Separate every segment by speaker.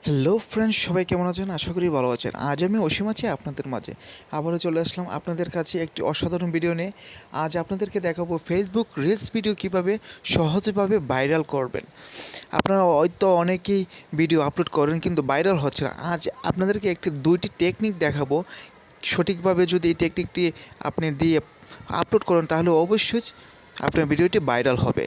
Speaker 1: Hello friends, সবাই কেমন আছেন? আশা করি ভালো আছেন। আজ আমি অসীম আছি আপনাদের মাঝে। আবারও চলে আসলাম আপনাদের কাছে একটি অসাধারণ ভিডিও নিয়ে। আজ আপনাদেরকে দেখাবো ফেসবুক রিলস ভিডিও কীভাবে সহজভাবে ভাইরাল করবেন। আপনারা হয়তো অনেকেই ভিডিও আপলোড করেন কিন্তু ভাইরাল হচ্ছে না। আজ আপনাদেরকে দুইটি টেকনিক দেখাবো। সঠিকভাবে যদি এই টেকনিকটি আপনি দিয়ে আপলোড করেন তাহলে অবশ্যই আপনার ভিডিওটি ভাইরাল হবে।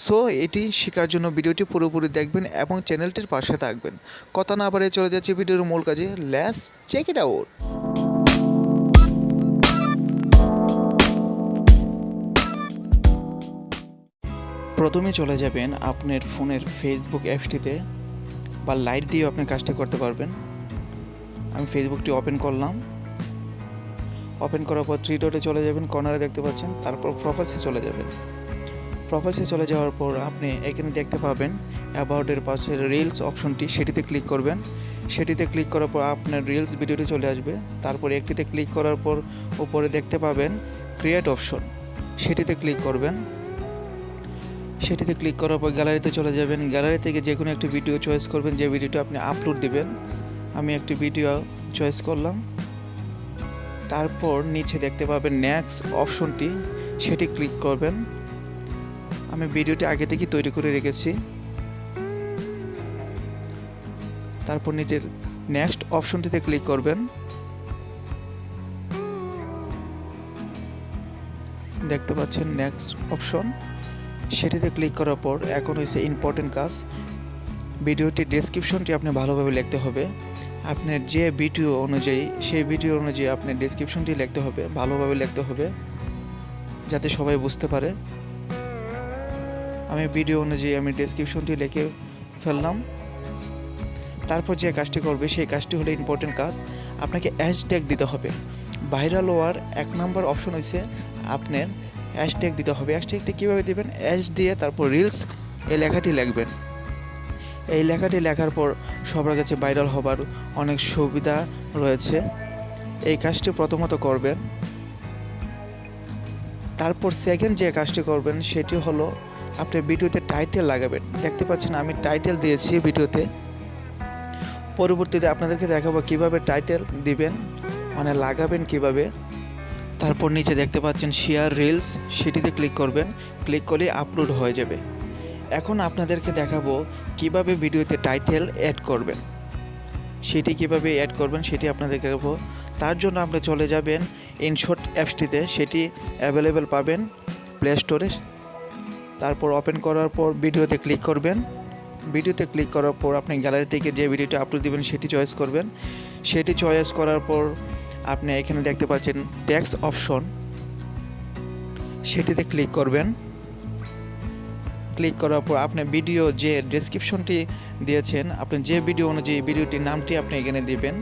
Speaker 1: সো এটি শেখার জন্য ভিডিওটি পুরোপুরি দেখবেন এবং চ্যানেলটির পাশে থাকবেন। কথা না বাড়িয়ে চলে যাচ্ছে ভিডিওর মূল কাজে। Let's check it out. প্রথমে চলে যাবেন আপনার ফোনের ফেসবুক অ্যাপসটিতে, বা লাইট দিয়েও আপনি কাজটা করতে পারবেন। আমি ফেসবুকটি ওপেন করলাম। ওপেন করার পর থ্রি ডটে চলে যাবেন, কর্নারে দেখতে পাচ্ছেন। তারপর প্রোফাইলসে চলে যাবেন। প্রোফাইলসে চলে যাওয়ার পর আপনি এখানে দেখতে পাবেন অ্যাবাউটের পাশের রিলস অপশনটি, সেটিতে ক্লিক করবেন। সেটিতে ক্লিক করার পর আপনার রিলস ভিডিওটি চলে আসবে। তারপরে একটিতে ক্লিক করার পর উপরে দেখতে পাবেন ক্রিয়েট অপশন, সেটিতে ক্লিক করবেন। সেটিতে ক্লিক করার পর গ্যালারিতে চলে যাবেন। গ্যালারি থেকে যে কোনো একটি ভিডিও চয়েস করবেন, যে ভিডিওটি আপনি আপলোড দিবেন। আমি একটি ভিডিও চয়েস করলাম। তারপর নিচে দেখতে পাবেন নেক্সট অপশনটি, সেটি ক্লিক করবেন। আমি ভিডিওটি আগে থেকেই তৈরি করে রেখেছি। তারপর নিচের নেক্সট অপশনটিতে ক্লিক করবেন। দেখতে পাচ্ছেন নেক্সট অপশন, সেটিতে ক্লিক করার পর এখন হয়েছে ইম্পর্টেন্ট কাজ। ভিডিওটির ডেসক্রিপশনটি আপনি ভালোভাবে লিখতে হবে। আপনার যে ভিডিও অনুযায়ী, সেই ভিডিও অনুযায়ী আপনার ডেসক্রিপশনটি লিখতে হবে, ভালোভাবে লিখতে হবে যাতে সবাই বুঝতে পারে। আমি ভিডিও অনুযায়ী ডেসক্রিপশনটি লিখে ফেললাম। তারপর যে কাজটি করবে সেই কাজটি হলো ইম্পর্টেন্ট কাজ। আপনাকে হ্যাশট্যাগ দিতে হবে। ভাইরাল হওয়ার 1 নম্বর অপশন হচ্ছে আপনার হ্যাশট্যাগ দিতে হবে। হ্যাশট্যাগটি কীভাবে দেবেন? দিয়ে তারপর রিলস এই লেখাটি লিখবেন। এই লেখাটি লেখার পর সবার কাছে ভাইরাল হবার অনেক সুবিধা রয়েছে। এই কাজটি প্রথমত করবেন। তারপর সেকেন্ড যে কাজটি করবেন সেটি হলো আপনি ভিডিওতে টাইটেল লাগাবেন। দেখতে পাচ্ছেন আমি টাইটেল দিয়েছি ভিডিওতে। পরবর্তীতে আপনাদেরকে দেখাবো কিভাবে টাইটেল দিবেন, লাগাবেন কিভাবে। তারপর নিচে দেখতে পাচ্ছেন শেয়ার রিলস, সেটিতে ক্লিক করবেন। ক্লিক করলে আপলোড হয়ে যাবে। এখন আপনাদেরকে দেখাবো কিভাবে ভিডিওতে টাইটেল অ্যাড করবেন। সেটি কিভাবে অ্যাড করবেন সেটি আপনাদেরকে দেখাবো। তার জন্য আপনি চলে যাবেন ইনশট অ্যাপসটিতে, সেটি অ্যাভেলেবেল পাবেন প্লে স্টোরে। তারপর ওপেন করার পর ভিডিওতে ক্লিক করবেন। ভিডিওতে ক্লিক করার পর আপনি গ্যালারি থেকে যে ভিডিওটি আপলোড দিবেন সেটি চয়েস করবেন। সেটি চয়েস করার পর আপনি এখানে দেখতে পাচ্ছেন টেক্সট অপশন, সেটিতে ক্লিক করবেন। ক্লিক করার পর আপনি ভিডিও যে ডেসক্রিপশনটি দিয়েছেন, আপনি যে ভিডিও অনুযায়ী ভিডিওটির নামটি আপনি এখানে দিবেন।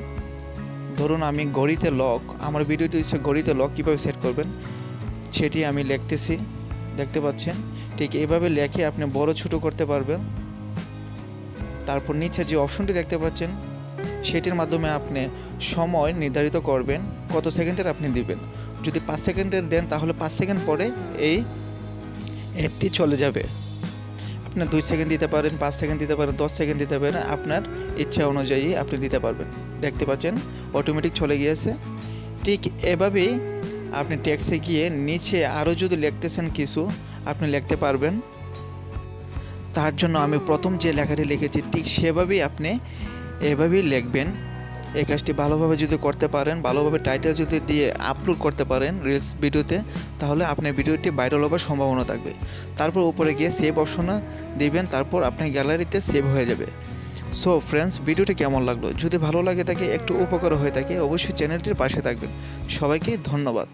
Speaker 1: ধরুন আমি ঘড়িতে লক, আমার ভিডিওটি হচ্ছে ঘড়িতে লক কীভাবে সেট করবেন সেটি আমি লিখতেছি। দেখতে পাচ্ছেন ঠিক এইভাবে লেখে আপনি বড় ছোট করতে পারবেন। তারপর নিচে যে অপশনটি দেখতে পাচ্ছেন সেটির মাধ্যমে আপনি সময় নির্ধারিত করবেন কত সেকেন্ডের আপনি দিবেন। যদি 5 সেকেন্ডের দেন তাহলে 5 সেকেন্ড পরে এই অ্যাপটি চলে যাবে। আপনি 2 সেকেন্ড দিতে পারেন, 5 সেকেন্ড দিতে পারেন, 10 সেকেন্ড দিতে পারেন, আপনার ইচ্ছা অনুযায়ী আপনি দিতে পারবেন। দেখতে পাচ্ছেন অটোমেটিক চলে গিয়েছে। ঠিক এভাবেই আপনি টেক্সটে গিয়ে নিচে আরও যদি লিখতেছেন কিছু আপনি লিখতে পারবেন। তার জন্য আমি প্রথম যে লেখাটি লিখেছি ঠিক সেভাবেই আপনি এভাবেই লিখবেন। এই কাজটি ভালোভাবে যদি করতে পারেন, ভালোভাবে টাইটেল যদি দিয়ে আপলোড করতে পারেন রিলস ভিডিওতে, তাহলে আপনার ভিডিওটি ভাইরাল হবার সম্ভাবনা থাকবে। তারপর উপরে গিয়ে সেভ অপশনে দিবেন, তারপর আপনার গ্যালারিতে সেভ হয়ে যাবে। সো ফ্রেন্ডস, ভিডিওটি কেমন লাগলো? যদি ভালো লাগে থাকে, একটু উপকার হয়ে থাকে, অবশ্যই চ্যানেলটির পাশে থাকবেন। সবাইকে ধন্যবাদ।